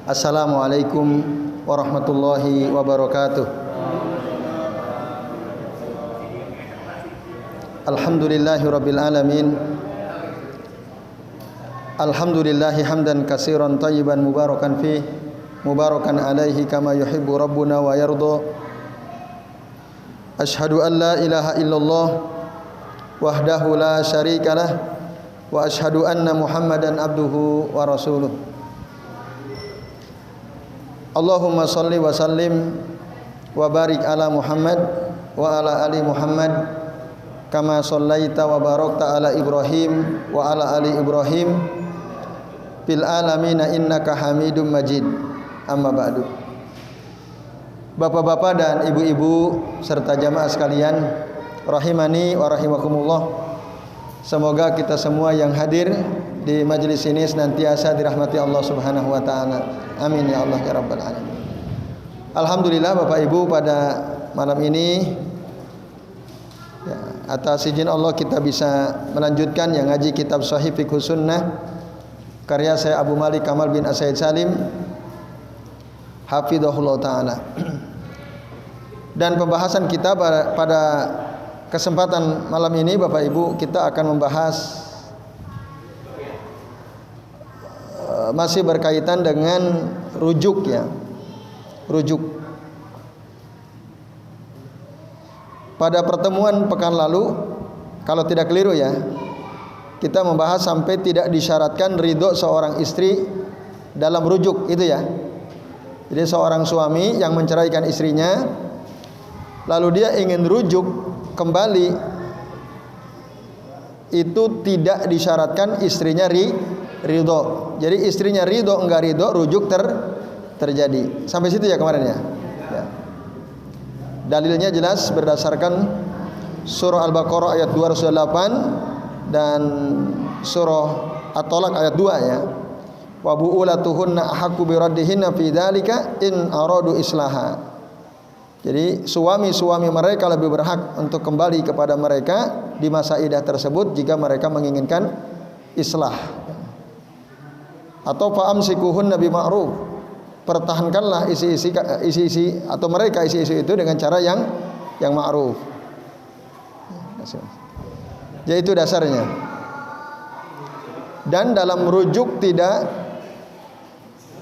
Assalamualaikum warahmatullahi wabarakatuh. Alhamdulillahi rabbil alamin. Alhamdulillahi hamdan katsiran thayyiban mubarakan fih, mubarakan alaihi kama yuhibbu rabbuna wa yarda. Ashhadu an la ilaha illallah wahdahu la syarikalah wa ashhadu anna Muhammadan abduhu wa rasuluh. Allahumma salli wa sallim wa barik ala Muhammad wa ala ali Muhammad kama sallaita wa barakta ala Ibrahim wa ala ali Ibrahim fil alamin innaka Hamidum Majid. Amma ba'du. Bapak-bapak dan ibu-ibu serta jamaah sekalian, rahimani wa rahimakumullah. Semoga kita semua yang hadir di majelis ini senantiasa dirahmati Allah Subhanahu wa taala. Amin ya Allah ya rabbal alamin. Alhamdulillah Bapak Ibu, pada malam ini ya, atas izin Allah kita bisa melanjutkan yang ngaji kitab Shahih Fiqh Sunnah karya saya Abu Malik Kamal bin As-Said Salim hafizahullah taala. Dan pembahasan kita pada kesempatan malam ini Bapak Ibu, kita akan membahas masih berkaitan dengan rujuk ya. Rujuk. Pada pertemuan pekan lalu, kalau tidak keliru ya, kita membahas sampai tidak disyaratkan ridho seorang istri dalam rujuk itu ya. Jadi seorang suami yang menceraikan istrinya, lalu dia ingin rujuk kembali, itu tidak disyaratkan istrinya ridho. Jadi istrinya ridho enggak ridho, rujuk terjadi. Sampai situ ya kemarin ya. Dalilnya jelas berdasarkan surah Al-Baqarah ayat 208 dan surah At-Talaq ayat 2 ya. Wa bu'ulatuhunna ahaqqu biraddihinna fi dzalika in aradu islaha. Jadi suami-suami mereka lebih berhak untuk kembali kepada mereka di masa iddah tersebut jika mereka menginginkan islah. Atau fa'amsikuhunna bima'ruf. Pertahankanlah isi-isi atau mereka isi-isi itu dengan cara yang ma'ruf. Jadi itu dasarnya. Dan dalam rujuk tidak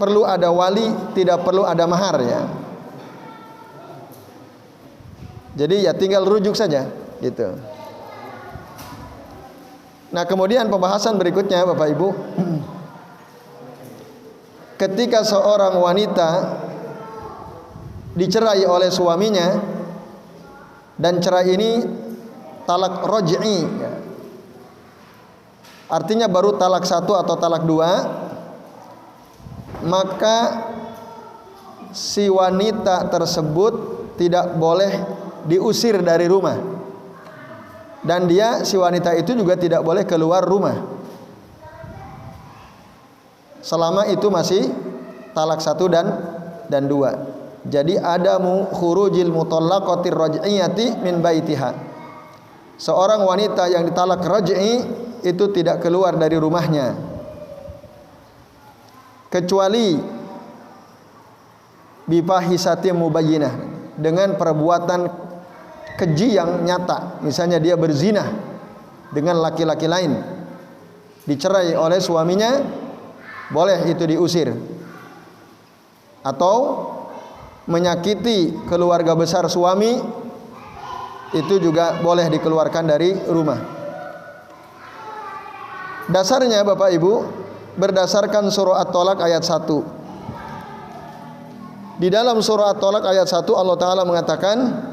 perlu ada wali, tidak perlu ada mahar ya. Jadi ya tinggal rujuk saja gitu. Nah, kemudian pembahasan berikutnya Bapak Ibu, ketika seorang wanita dicerai oleh suaminya dan cerai ini talak raj'i ya. Artinya baru talak 1 atau talak 2, maka si wanita tersebut tidak boleh diusir dari rumah. Dan si wanita itu juga tidak boleh keluar rumah selama itu masih talak 1 dan 2. Jadi adamu khurujil mutallaqatir raj'iyati min baitiha. Seorang wanita yang ditalak raj'i itu tidak keluar dari rumahnya kecuali bifahisatin mubayyinah, dengan perbuatan keji yang nyata. Misalnya dia berzina dengan laki-laki lain, dicerai oleh suaminya, boleh itu diusir. Atau menyakiti keluarga besar suami, itu juga boleh dikeluarkan dari rumah. Dasarnya Bapak Ibu berdasarkan surah At-Talaq ayat 1. Di dalam surah At-Talaq ayat 1 Allah Ta'ala mengatakan,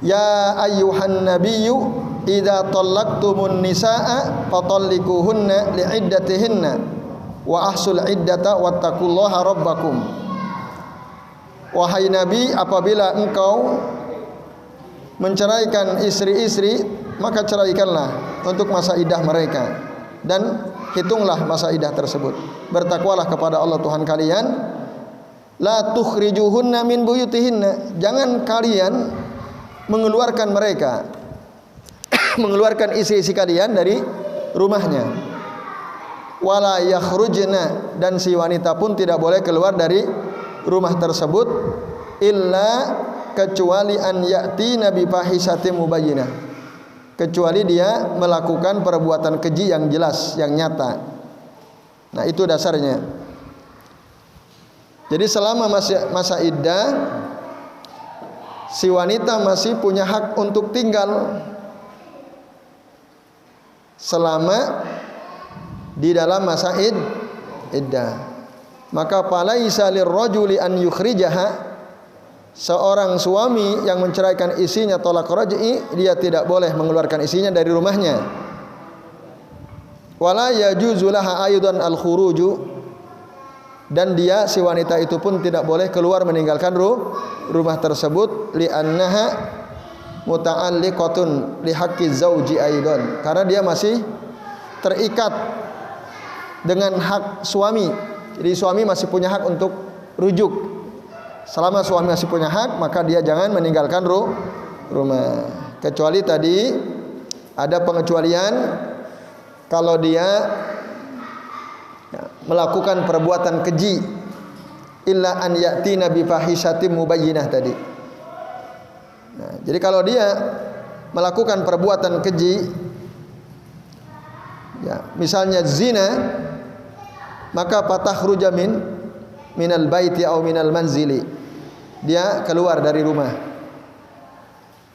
ya ayyuhan nabiyyu idza tallaqtumun nisaa fatallikuhunna li'iddatihinna wa ahsul iddata wattaqullaha rabbakum. Wahai Nabi, apabila engkau menceraikan istri-istri, maka ceraikanlah untuk masa iddah mereka dan hitunglah masa iddah tersebut. Bertakwalah kepada Allah Tuhan kalian. La tukhrijuhunna min buyutihinna. Jangan kalian mengeluarkan mereka, mengeluarkan istri-istri kalian dari rumahnya. wala yakhrujna, dan si wanita pun tidak boleh keluar dari rumah tersebut illa, kecuali an ya'tina bi fahishatin mubayyinah, kecuali dia melakukan perbuatan keji yang jelas, yang nyata. Nah, itu dasarnya. Jadi selama masa iddah, si wanita masih punya hak untuk tinggal selama di dalam masa iddah. Maka falaisa lirrajuli an yukhrijaha, seorang suami yang menceraikan istrinya tolak raj'i, dia tidak boleh mengeluarkan istrinya dari rumahnya. Wala yajuzu laha aidan al-khuruju, dan dia, si wanita itu pun tidak boleh keluar meninggalkan rumah tersebut, li'annaha muta'alliqatun li haqqi zauji aidan, karena dia masih terikat dengan hak suami. Jadi suami masih punya hak untuk rujuk. Selama suami masih punya hak, maka dia jangan meninggalkan rumah. Kecuali tadi ada pengecualian, kalau dia melakukan perbuatan keji, illa an ya'tina bi fahishatin mubayyinah tadi. Nah, jadi kalau dia melakukan perbuatan keji, ya, misalnya zina, maka fatakhruja minal baiti aw minal manzili, dia keluar dari rumah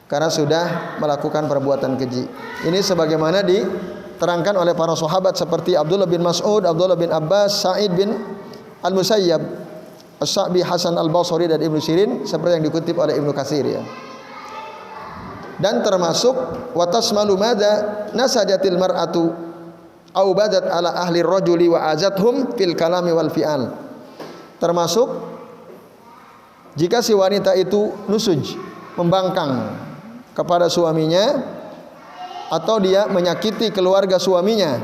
karena sudah melakukan perbuatan keji. Ini sebagaimana diterangkan oleh para sahabat seperti Abdullah bin Mas'ud, Abdullah bin Abbas, Sa'id bin Al-Musayyab, As-Sa'bi, Hasan Al-Basri, dan Ibnu Sirin, seperti yang dikutip oleh Ibnu Katsir, ya. Dan termasuk wa tasmalu madza nasajatil mar'atu au badat ala ahli rajuli wa azathum fil kalami wal fi'al. Termasuk jika si wanita itu nusuj, membangkang kepada suaminya, atau dia menyakiti keluarga suaminya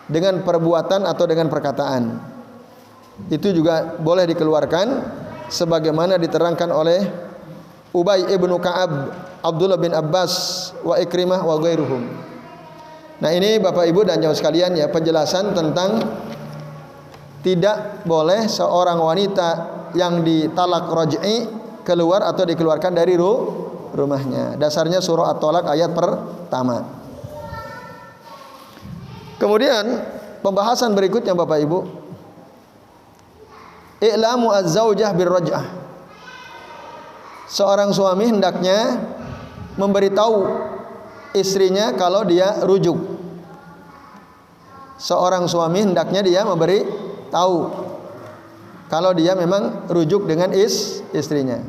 dengan perbuatan atau dengan perkataan, itu juga boleh dikeluarkan, sebagaimana diterangkan oleh Ubay ibnu Ka'ab, Abdullah bin Abbas, wa Ikrimah wa ghairuhum. Nah, ini Bapak Ibu dan jamaah sekalian, ya, penjelasan tentang tidak boleh seorang wanita yang ditalak raj'i keluar atau dikeluarkan dari rumahnya. Dasarnya surah At-Thalaq ayat pertama. Kemudian pembahasan berikutnya Bapak Ibu, i'lamu az-zaujah bir-raj'ah. Seorang suami hendaknya memberitahu istrinya kalau dia rujuk. Seorang suami hendaknya dia memberi tahu kalau dia memang rujuk dengan istrinya.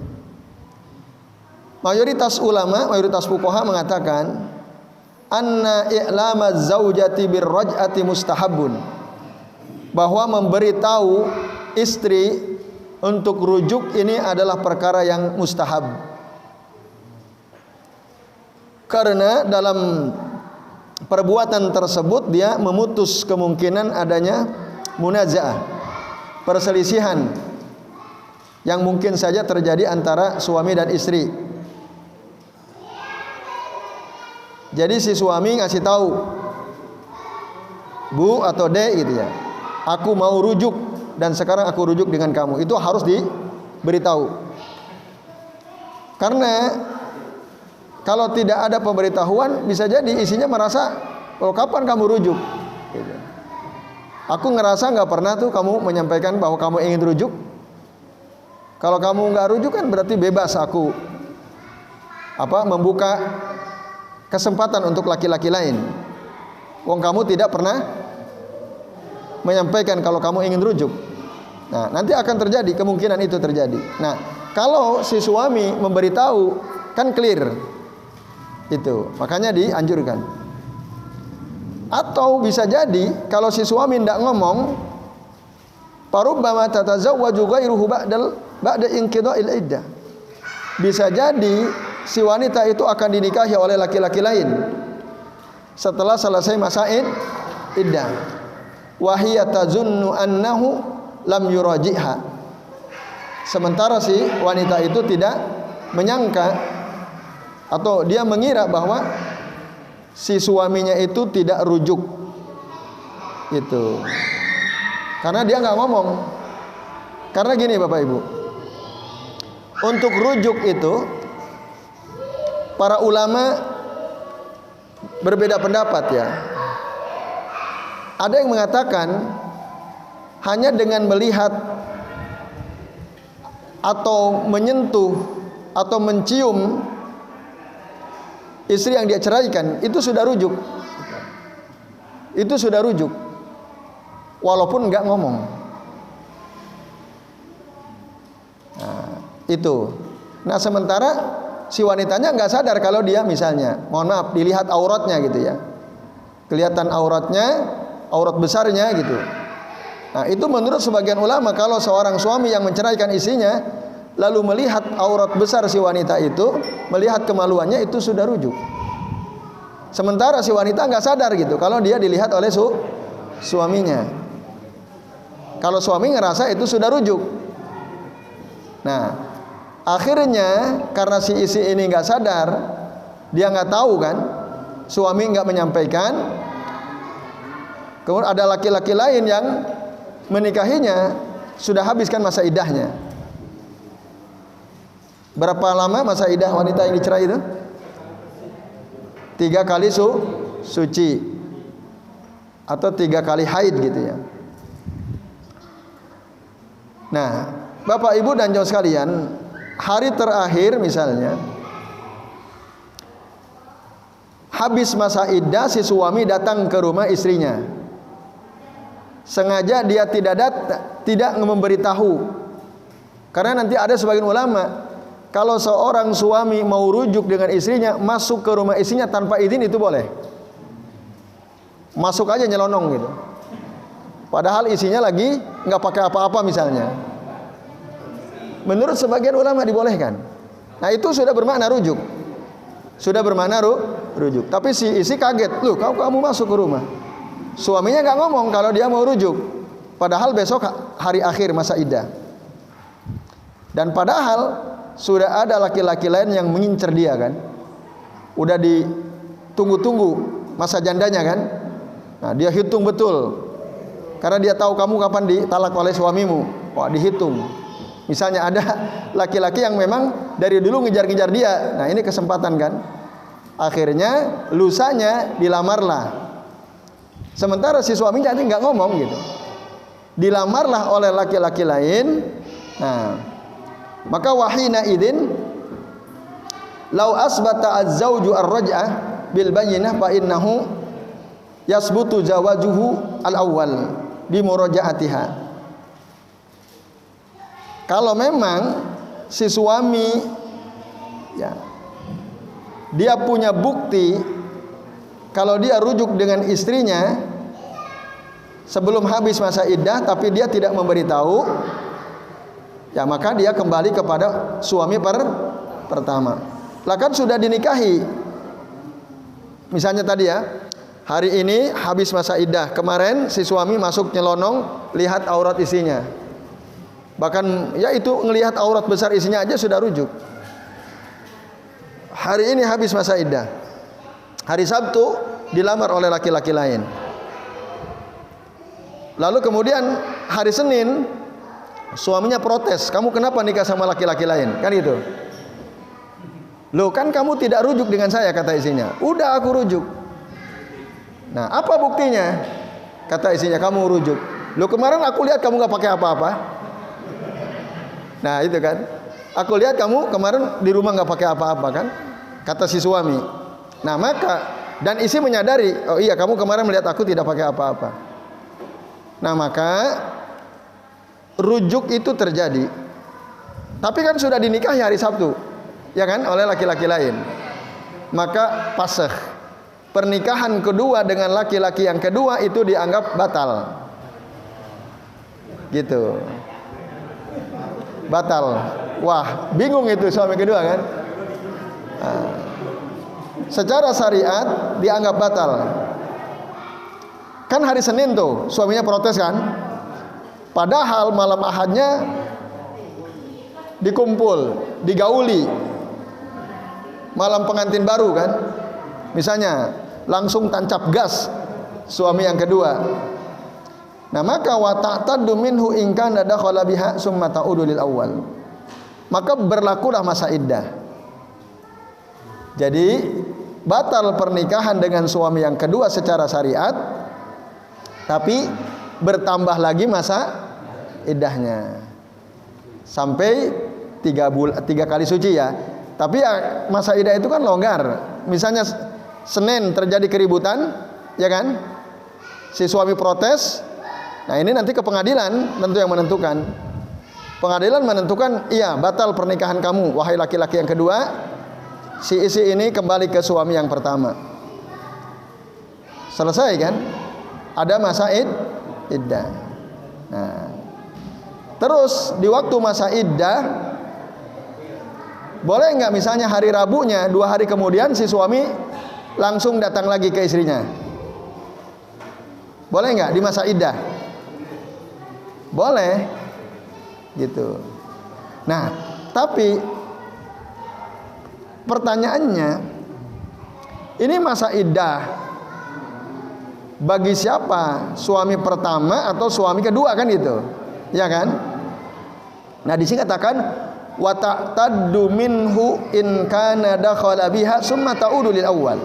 Mayoritas ulama, mayoritas fuqaha mengatakan anna i'lamaz zaujati birraj'ati mustahabun, bahwa memberitahu istri untuk rujuk ini adalah perkara yang mustahab. Karena dalam perbuatan tersebut dia memutus kemungkinan adanya munazaah, perselisihan yang mungkin saja terjadi antara suami dan istri. Jadi si suami ngasih tahu, Bu atau D gitu, ya, aku mau rujuk dan sekarang aku rujuk dengan kamu. Itu harus diberitahu. Karena kalau tidak ada pemberitahuan, bisa jadi isinya merasa, oh, kapan kamu rujuk? Gitu. Aku ngerasa nggak pernah tuh kamu menyampaikan bahwa kamu ingin rujuk. Kalau kamu nggak rujuk kan berarti bebas aku membuka kesempatan untuk laki-laki lain. Wong kamu tidak pernah menyampaikan kalau kamu ingin rujuk. Nah, nanti akan terjadi, kemungkinan itu terjadi. Nah, kalau si suami memberitahu, kan clear. Itu, makanya dianjurkan. Atau bisa jadi kalau si suami tidak ngomong, parubbama tatazawwaju ghairuhu ba'da inqidha'il iddah. Bisa jadi si wanita itu akan dinikahi oleh laki-laki lain setelah selesai masa iddah. Wa hiya tazunnu annahu lam yuraji'ha. Sementara si wanita itu tidak menyangka atau dia mengira bahwa si suaminya itu tidak rujuk. Itu. Karena dia nggak ngomong. Karena gini Bapak Ibu, untuk rujuk itu para ulama berbeda pendapat ya. Ada yang mengatakan hanya dengan melihat atau menyentuh atau mencium istri yang dia ceraikan itu sudah rujuk. Itu sudah rujuk. Walaupun enggak ngomong. Nah, itu. Nah, sementara si wanitanya enggak sadar kalau dia misalnya, mohon maaf, dilihat auratnya gitu ya. Kelihatan auratnya, aurat besarnya gitu. Nah, itu menurut sebagian ulama kalau seorang suami yang menceraikan istrinya lalu melihat aurat besar si wanita itu, melihat kemaluannya, itu sudah rujuk. Sementara si wanita nggak sadar gitu kalau dia dilihat oleh suaminya. Kalau suami ngerasa itu sudah rujuk. Nah, akhirnya karena si istri ini nggak sadar, dia nggak tahu kan, suami nggak menyampaikan. Kemudian ada laki-laki lain yang menikahinya, sudah habiskan masa iddahnya. Berapa lama masa iddah wanita yang dicerai itu? 3 kali suci atau 3 kali haid gitu ya. Nah, Bapak Ibu dan jauh sekalian, hari terakhir misalnya habis masa iddah, si suami datang ke rumah istrinya. Sengaja dia tidak memberitahu. Karena nanti ada sebagian ulama, kalau seorang suami mau rujuk dengan istrinya, masuk ke rumah istrinya tanpa izin itu boleh. Masuk aja nyelonong gitu. Padahal isinya lagi nggak pakai apa-apa misalnya. Menurut sebagian ulama dibolehkan. Nah, itu sudah bermakna rujuk. Sudah bermakna rujuk. Tapi si istri kaget, loh kamu masuk ke rumah. Suaminya nggak ngomong kalau dia mau rujuk. Padahal besok hari akhir masa iddah. Dan padahal sudah ada laki-laki lain yang mengincar dia kan. Udah ditunggu-tunggu masa jandanya kan. Nah, dia hitung betul. Karena dia tahu kamu kapan ditalak oleh suamimu. Wah, dihitung. Misalnya ada laki-laki yang memang dari dulu ngejar-ngejar dia. Nah, ini kesempatan kan. Akhirnya lusanya dilamarlah. Sementara si suaminya nggak ngomong gitu. Dilamarlah oleh laki-laki lain. Nah, maka wahina idin lau asbata az-zawju ar-raj'ah bil bayyinah fa innahu yasbutu zawajuhu al-awwal bi murajaatiha. Kalau memang si suami ya dia punya bukti kalau dia rujuk dengan istrinya sebelum habis masa iddah tapi dia tidak memberitahu, ya maka dia kembali kepada suami pertama. Lah kan sudah dinikahi. Misalnya tadi ya, hari ini habis masa iddah, kemarin si suami masuk nyelonong lihat aurat istrinya. Bahkan ya itu ngelihat aurat besar istrinya aja sudah rujuk. Hari ini habis masa iddah. Hari Sabtu dilamar oleh laki-laki lain. Lalu kemudian hari Senin suaminya protes, kamu kenapa nikah sama laki-laki lain? Kan gitu. Loh kan kamu tidak rujuk dengan saya, kata istrinya. Udah aku rujuk. Nah, apa buktinya? Kata istrinya, kamu rujuk. Loh kemarin aku lihat kamu gak pakai apa-apa. Nah itu kan, aku lihat kamu kemarin di rumah gak pakai apa-apa kan. Kata si suami. Nah maka, dan istri menyadari, oh iya kamu kemarin melihat aku tidak pakai apa-apa. Nah maka rujuk itu terjadi. Tapi kan sudah dinikahi hari Sabtu, ya kan, oleh laki-laki lain. Maka pasakh, pernikahan kedua dengan laki-laki yang kedua itu dianggap batal. Gitu. Batal. Wah, bingung itu suami kedua kan. Nah, secara syariat dianggap batal. Kan hari Senin tuh suaminya protes kan. Padahal malam Ahadnya dikumpul, digauli. Malam pengantin baru kan. Misalnya langsung tancap gas suami yang kedua. Nah, maka wa ta'taddu minhu in kana dakhala biha summa ta'udu lil awwal. Maka berlakulah masa iddah. Jadi batal pernikahan dengan suami yang kedua secara syariat, tapi bertambah lagi masa iddahnya sampai 3 kali suci ya. Tapi ya, masa iddah itu kan longgar. Misalnya Senin terjadi keributan, ya kan? Si suami protes. Nah, ini nanti ke pengadilan tentu yang menentukan. Pengadilan menentukan, iya batal pernikahan kamu wahai laki-laki yang kedua. Si isi ini kembali ke suami yang pertama. Selesai kan? Ada masa iddah. Nah, terus di waktu masa iddah, boleh nggak misalnya hari Rabunya 2 hari kemudian si suami langsung datang lagi ke istrinya? Boleh nggak di masa iddah? Boleh, gitu. Nah, tapi pertanyaannya, ini masa iddah bagi siapa? Suami pertama atau suami kedua kan gitu, ya kan? Nah, di sini katakan wa ta'taddu minhu in kana dakhala biha summa ta'udu lil awwal.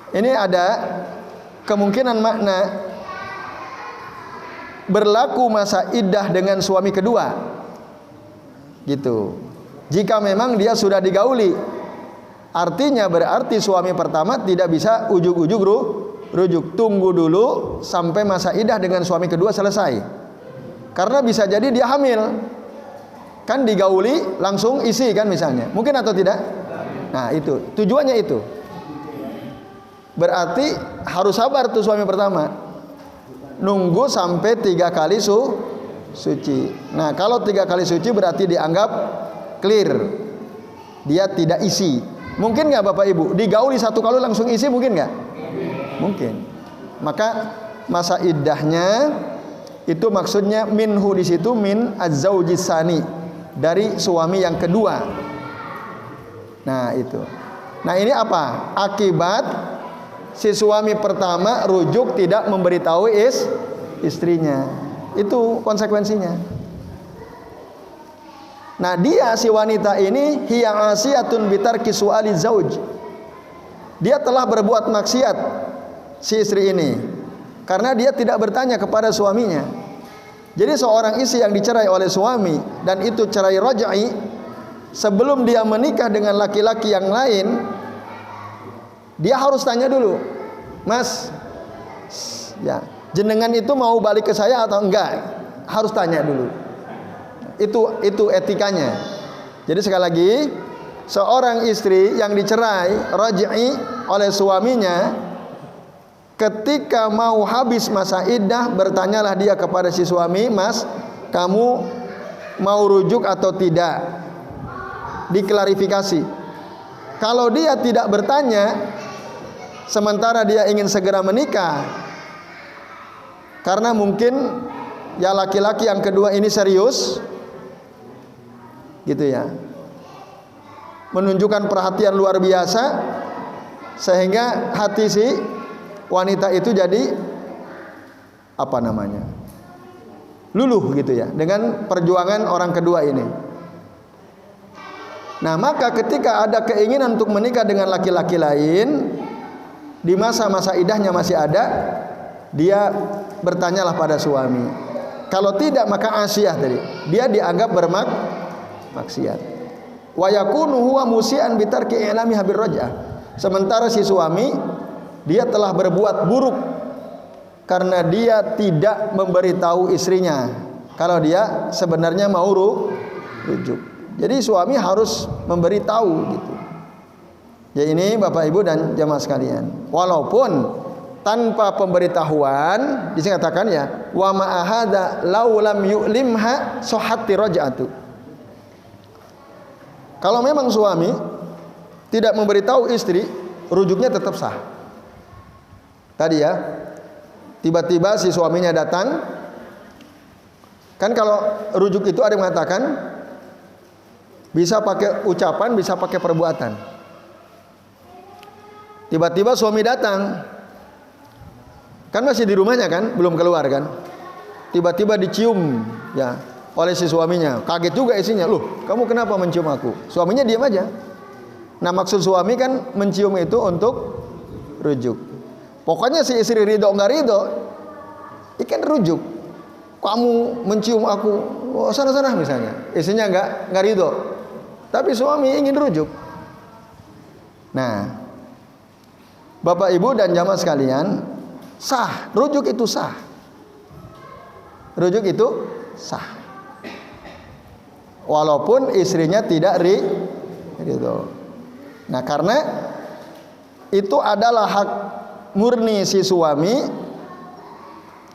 Ini ada kemungkinan makna berlaku masa iddah dengan suami kedua, gitu. Jika memang dia sudah digauli, artinya berarti suami pertama tidak bisa ujug-ujug rujuk. Tunggu dulu sampai masa iddah dengan suami kedua selesai. Karena bisa jadi dia hamil, kan digauli langsung isi kan misalnya, mungkin atau tidak? Nah, itu tujuannya itu. Berarti harus sabar tuh suami pertama, nunggu sampai 3 kali suci. Nah, kalau 3 kali suci berarti dianggap clear, dia tidak isi. Mungkin nggak Bapak Ibu digauli 1 kali langsung isi, mungkin nggak? Mungkin. Maka masa iddahnya itu maksudnya minhu di situ min az-zaujis tsani, dari suami yang kedua. Nah, itu. Nah, ini apa? Akibat si suami pertama rujuk tidak memberitahu istrinya. Itu konsekuensinya. Nah, dia si wanita ini hiya asiyatun bitarki su'ali zauj. Dia telah berbuat maksiat si istri ini karena dia tidak bertanya kepada suaminya. Jadi seorang istri yang dicerai oleh suami dan itu cerai raj'i, sebelum dia menikah dengan laki-laki yang lain, dia harus tanya dulu, Mas, ya, jenengan itu mau balik ke saya atau enggak? Harus tanya dulu. Itu etikanya. Jadi sekali lagi, seorang istri yang dicerai raj'i oleh suaminya, ketika mau habis masa iddah, bertanyalah dia kepada si suami, Mas, kamu mau rujuk atau tidak? Diklarifikasi. Kalau dia tidak bertanya, sementara dia ingin segera menikah, karena mungkin ya laki-laki yang kedua ini serius, gitu ya, menunjukkan perhatian luar biasa, sehingga hati si wanita itu jadi apa namanya, luluh gitu ya dengan perjuangan orang kedua ini. Nah, maka ketika ada keinginan untuk menikah dengan laki-laki lain, di masa-masa iddahnya masih ada, dia bertanyalah pada suami. Kalau tidak, maka asyah tadi, dia dianggap bermaksiat. Wa yakunu huwa musian bitarki i'lami habir raj'ah. Sementara si suami dia telah berbuat buruk karena dia tidak memberitahu istrinya kalau dia sebenarnya mau rujuk. Jadi suami harus memberitahu gitu. Ya, ini Bapak Ibu dan jamaah sekalian. Walaupun tanpa pemberitahuan, disini katakan ya, wa ma hadza law lam yu'limha sahhati raj'atu. Kalau memang suami tidak memberitahu istri, rujuknya tetap sah. Tadi ya, tiba-tiba si suaminya datang. Kan kalau rujuk itu ada yang mengatakan bisa pakai ucapan, bisa pakai perbuatan. Tiba-tiba suami datang, Kan masih di rumahnya kan, belum keluar kan. Tiba-tiba dicium ya oleh si suaminya. Kaget juga istrinya, "Loh, kamu kenapa mencium aku?" Suaminya diam aja. Nah, maksud suami kan mencium itu untuk rujuk. Pokoknya si istri ridho enggak ridho, ikan rujuk. Kamu mencium aku, oh, sana-sana misalnya. Istrinya enggak ridho. Tapi suami ingin rujuk. Nah, Bapak Ibu dan jamaah sekalian, sah, rujuk itu sah. Rujuk itu sah. Walaupun istrinya tidak ridho. Nah, karena itu adalah hak murni si suami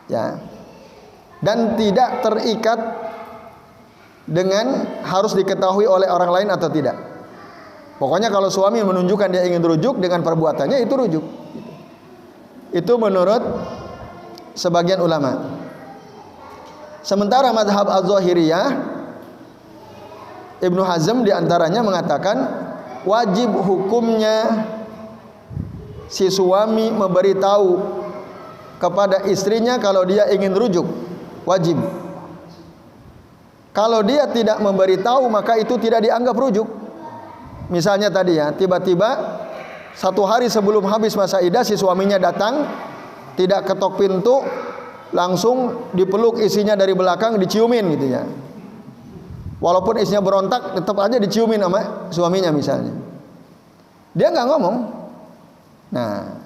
ya. Dan tidak terikat dengan harus diketahui oleh orang lain atau tidak. Pokoknya kalau suami menunjukkan dia ingin rujuk dengan perbuatannya, itu rujuk. Itu menurut sebagian ulama. Sementara mazhab Az-Zahiriyah, Ibnu Hazm diantaranya mengatakan wajib hukumnya si suami memberitahu kepada istrinya kalau dia ingin rujuk, wajib. Kalau dia tidak memberitahu, maka itu tidak dianggap rujuk. Misalnya tadi ya, tiba-tiba 1 hari sebelum habis masa iddah si suaminya datang, tidak ketok pintu, langsung dipeluk isinya dari belakang, diciumin gitu ya. Walaupun istrinya berontak, tetap aja diciumin sama suaminya misalnya. Dia nggak ngomong. Nah,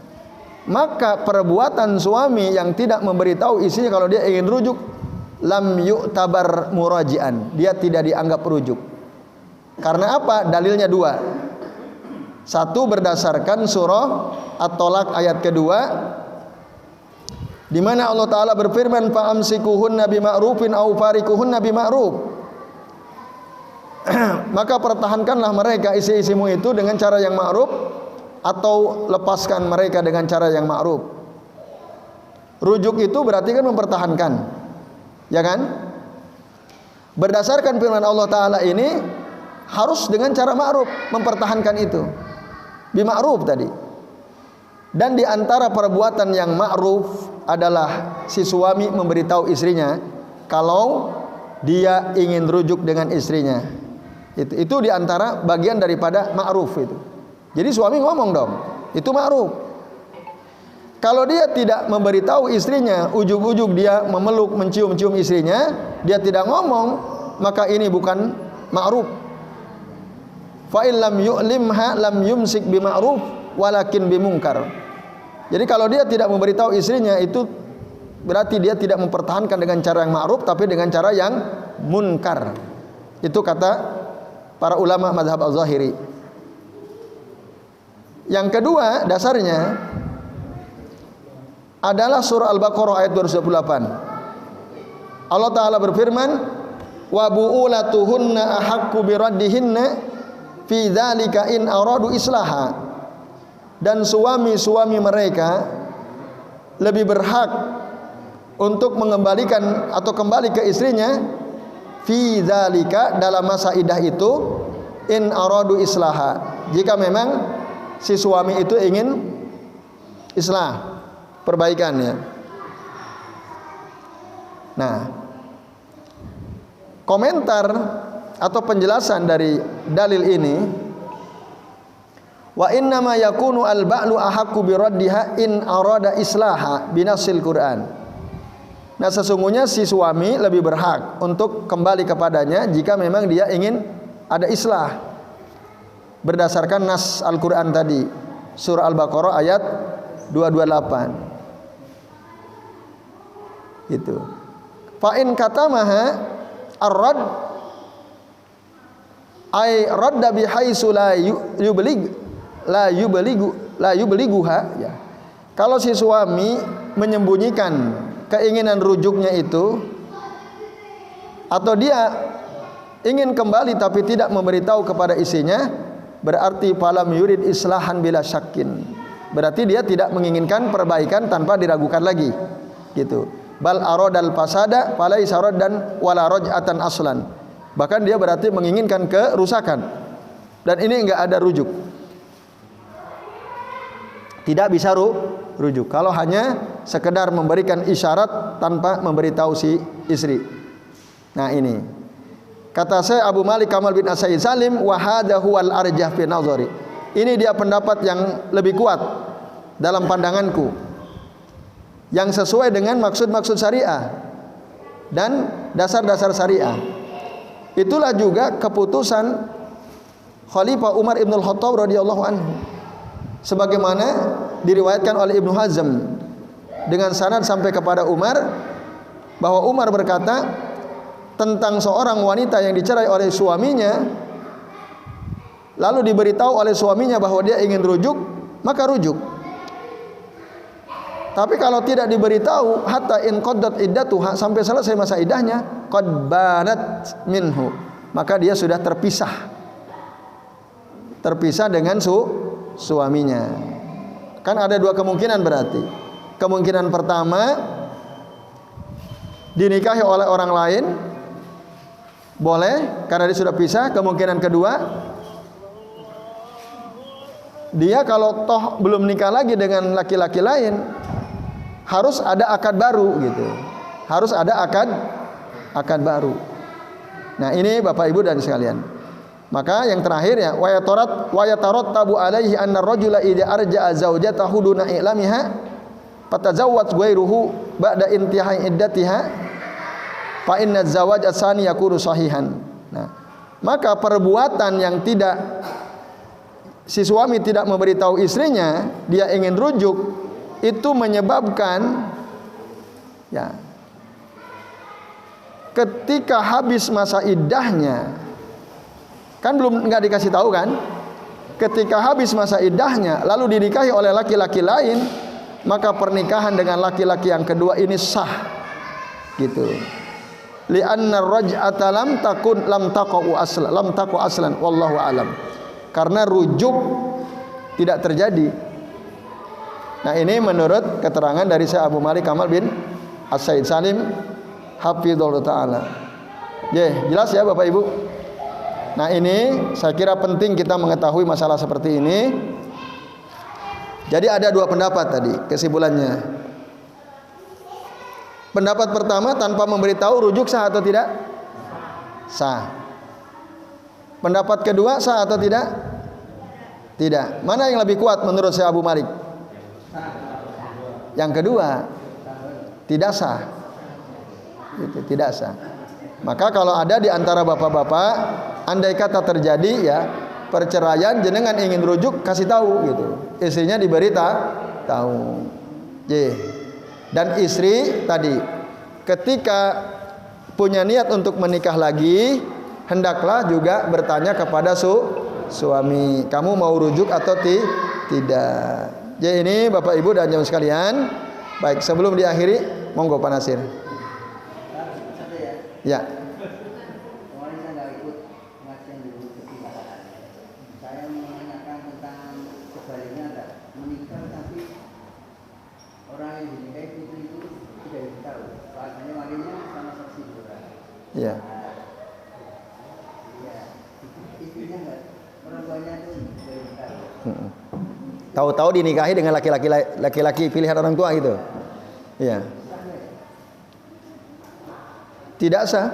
maka perbuatan suami yang tidak memberitahu istrinya kalau dia ingin rujuk, lam yu'tabar muraji'an, dia tidak dianggap rujuk. Karena apa? Dalilnya 2. 1 berdasarkan surah At-Tolak ayat kedua, di mana Allah Ta'ala berfirman, fa'amsikuhunna bima'rufin au farikuhunna bima'ruf. Maka pertahankanlah mereka istri-istrimu itu dengan cara yang ma'ruf, atau lepaskan mereka dengan cara yang ma'ruf. Rujuk itu berarti kan mempertahankan, ya kan? Berdasarkan firman Allah Ta'ala ini harus dengan cara ma'ruf, mempertahankan itu bima'ruf tadi. Dan di antara perbuatan yang ma'ruf adalah si suami memberitahu istrinya kalau dia ingin rujuk dengan istrinya. Itu di antara bagian daripada ma'ruf itu. Jadi suami ngomong dong, itu ma'ruf. Kalau dia tidak memberitahu istrinya, ujug-ujug dia memeluk, mencium-cium istrinya, dia tidak ngomong, maka ini bukan ma'ruf. Fa in lam yu'limha lam yumsik bima'ruf walakin bimungkar. Jadi kalau dia tidak memberitahu istrinya, itu berarti dia tidak mempertahankan dengan cara yang ma'ruf, tapi dengan cara yang munkar. Itu kata para ulama mazhab Az-Zahiri. Yang kedua dasarnya adalah surah Al-Baqarah ayat 228. Allah Ta'ala berfirman, wa bu'ulatuhunna ahaqqu biraddihinna fi dzalika in aradu islaha. Dan suami-suami mereka lebih berhak untuk mengembalikan atau kembali ke istrinya fi dzalika, dalam masa iddah itu, in aradu islaha, jika memang si suami itu ingin islah, perbaikan ya. Nah, komentar atau penjelasan dari dalil ini, wa innama yakunu al-ba'lu ahaqqu biraddiha in arada islaha binasil Quran. Nah, sesungguhnya si suami lebih berhak untuk kembali kepadanya jika memang dia ingin ada islah, berdasarkan nas Al-Quran tadi, surah Al-Baqarah ayat 228 itu. Fa in katamaha ar-rad ay radda bihaitsu la yubliguha ya. Kalau si suami menyembunyikan keinginan rujuknya itu, atau dia ingin kembali tapi tidak memberitahu kepada istrinya, berarti falam yurid islahan bila syakkin, berarti dia tidak menginginkan perbaikan tanpa diragukan lagi gitu. Bal aradal fasada falaisa raddan wala raj'atan aslan, bahkan dia berarti menginginkan kerusakan, dan ini enggak ada rujuk, tidak bisa rujuk kalau hanya sekedar memberikan isyarat tanpa memberitahu si istri. Nah ini kata saya Abu Malik Kamal bin As-Sayyid Salim, wa hadha huwal arjah fi nazari. Ini dia pendapat yang lebih kuat dalam pandanganku, yang sesuai dengan maksud-maksud syariah dan dasar-dasar syariah. Itulah juga keputusan Khalifah Umar Ibn Khattab radhiyallahu anhu, sebagaimana diriwayatkan oleh Ibnu Hazm dengan sanad sampai kepada Umar, bahwa Umar berkata tentang seorang wanita yang dicerai oleh suaminya, lalu diberitahu oleh suaminya bahwa dia ingin rujuk, maka rujuk. Tapi kalau tidak diberitahu, hatta in qaddat iddatuha, sampai selesai masa iddahnya, qad banat minhu, maka dia sudah terpisah dengan suaminya. Kan ada dua kemungkinan berarti. Kemungkinan pertama, dinikahi oleh orang lain, boleh karena dia sudah pisah. Kemungkinan kedua, dia kalau toh belum nikah lagi dengan laki-laki lain, harus ada akad baru gitu. Harus ada akad baru. Nah, ini Bapak Ibu dan sekalian. Maka yang terakhir ya, wa yatarattabu alaihi anna ar-rajula idza arja'a zawjatahu duna i'lamiha fatazawwaj ghairuhu ba'da intihai iddatiha fa inna az-zawaj asani yakunu sahihan. Nah, maka perbuatan yang tidak, si suami tidak memberitahu istrinya dia ingin rujuk, itu menyebabkan ya, ketika habis masa iddahnya, kan belum nggak dikasih tahu kan, ketika habis masa iddahnya lalu dinikahi oleh laki-laki lain, maka pernikahan dengan laki-laki yang kedua ini sah gitu. Li'anna raj'ata lam taqu aslan wallahu alam. Karena rujuk tidak terjadi. Nah, ini menurut keterangan dari Syekh Abu Malik Kamal bin As-Sayyid Salim hafizallahu taala. Jelas ya Bapak Ibu? Nah, ini saya kira penting kita mengetahui masalah seperti ini. Jadi ada dua pendapat tadi kesimpulannya. Pendapat pertama, tanpa memberitahu rujuk sah atau tidak? Sah. Pendapat kedua, sah atau tidak? Tidak. Mana yang lebih kuat menurut Syekh Abu Malik? Yang kedua, tidak sah. Itu tidak sah. Maka kalau ada di antara bapak-bapak, andai kata terjadi ya perceraian, jenengan ingin rujuk, kasih tahu gitu. Istrinya tahu. Dan istri tadi ketika punya niat untuk menikah lagi, hendaklah juga bertanya kepada suami, kamu mau rujuk atau tidak. Jadi ini Bapak Ibu dan jamaah sekalian. Baik, sebelum diakhiri, monggo Pak Nasir. Ya. Kemarin saya nggak ikut pengajian dulu ketika saya menanyakan tentang sebaliknya ada menikah tapi orang yang dinikahi putri itu tidak tahu. Soalnya wanginya sama saksi juga. Iya. Ya, istrinya nggak, orang tuanya itu tidak tahu. Tahu-tahu dinikahi dengan laki-laki pilihan orang tua gitu. Iya. Tidak sah.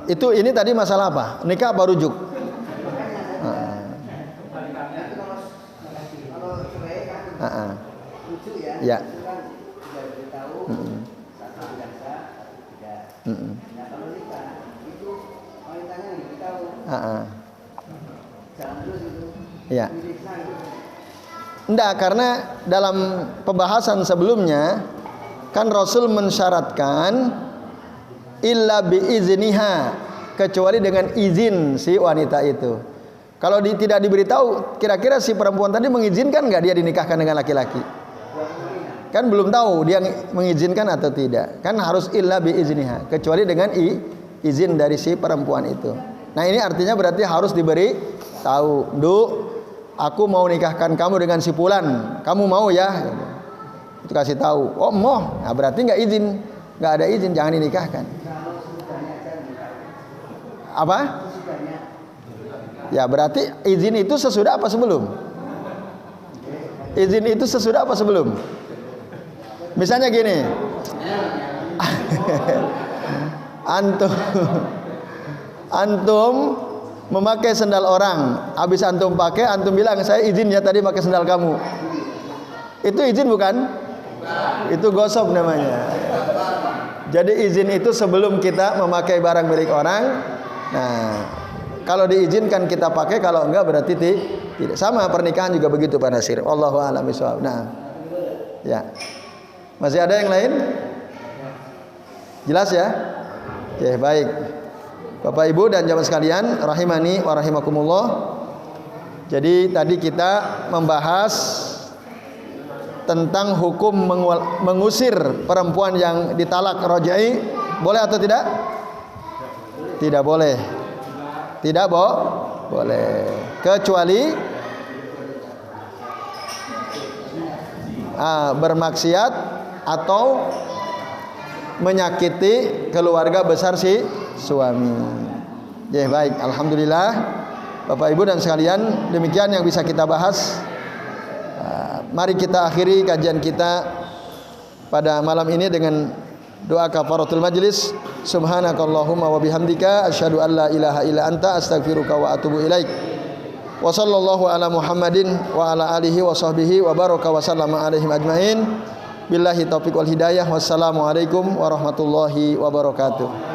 Itu ini tadi masalah apa? Nikah apa rujuk? Ya. Ya. Enggak, karena dalam pembahasan sebelumnya kan Rasul mensyaratkan illa biizniha, kecuali dengan izin si wanita itu. Kalau tidak diberitahu, kira-kira si perempuan tadi mengizinkan nggak dia dinikahkan dengan laki-laki? Kan belum tahu dia mengizinkan atau tidak. Kan harus illa biizniha, kecuali dengan izin dari si perempuan itu. Nah, ini artinya berarti harus diberi tahu, aku mau nikahkan kamu dengan si fulan, kamu mau ya? Itu kasih tahu. Oh, mau. Nah, berarti nggak ada izin, jangan dinikahkan. Apa? Ya berarti izin itu sesudah apa sebelum? Izin itu sesudah apa sebelum? Misalnya gini, antum memakai sendal orang, habis antum pakai, antum bilang saya izin ya tadi pakai sendal kamu. Itu izin bukan? Itu gosok namanya. Jadi izin itu sebelum kita memakai barang milik orang. Nah, kalau diizinkan kita pakai, kalau enggak berarti tidak. Sama pernikahan juga begitu Pak Nasir. Wallahu a'lam bishawab. Nah, ya. Masih ada yang lain? Jelas ya? Oke, baik. Bapak Ibu dan jamaah sekalian, rahimani wa rahimakumullah. Jadi tadi kita membahas tentang hukum mengusir perempuan yang ditalak raj'i, boleh atau tidak? Tidak boleh. Tidak boleh. Kecuali bermaksiat atau menyakiti keluarga besar si suami. Ya baik, alhamdulillah Bapak Ibu dan sekalian, demikian yang bisa kita bahas. Mari kita akhiri kajian kita pada malam ini dengan doa kafaratul majlis. Subhanakallahumma wa bihamdika asyhadu an la ilaha illa anta astaghfiruka wa atubu ilaik. Wa sallallahu ala Muhammadin wa ala alihi wa sahbihi wa baraka wa sallama alaihim ajmain. Billahi taufiq wal hidayah. Wassalamualaikum warahmatullahi wabarakatuh.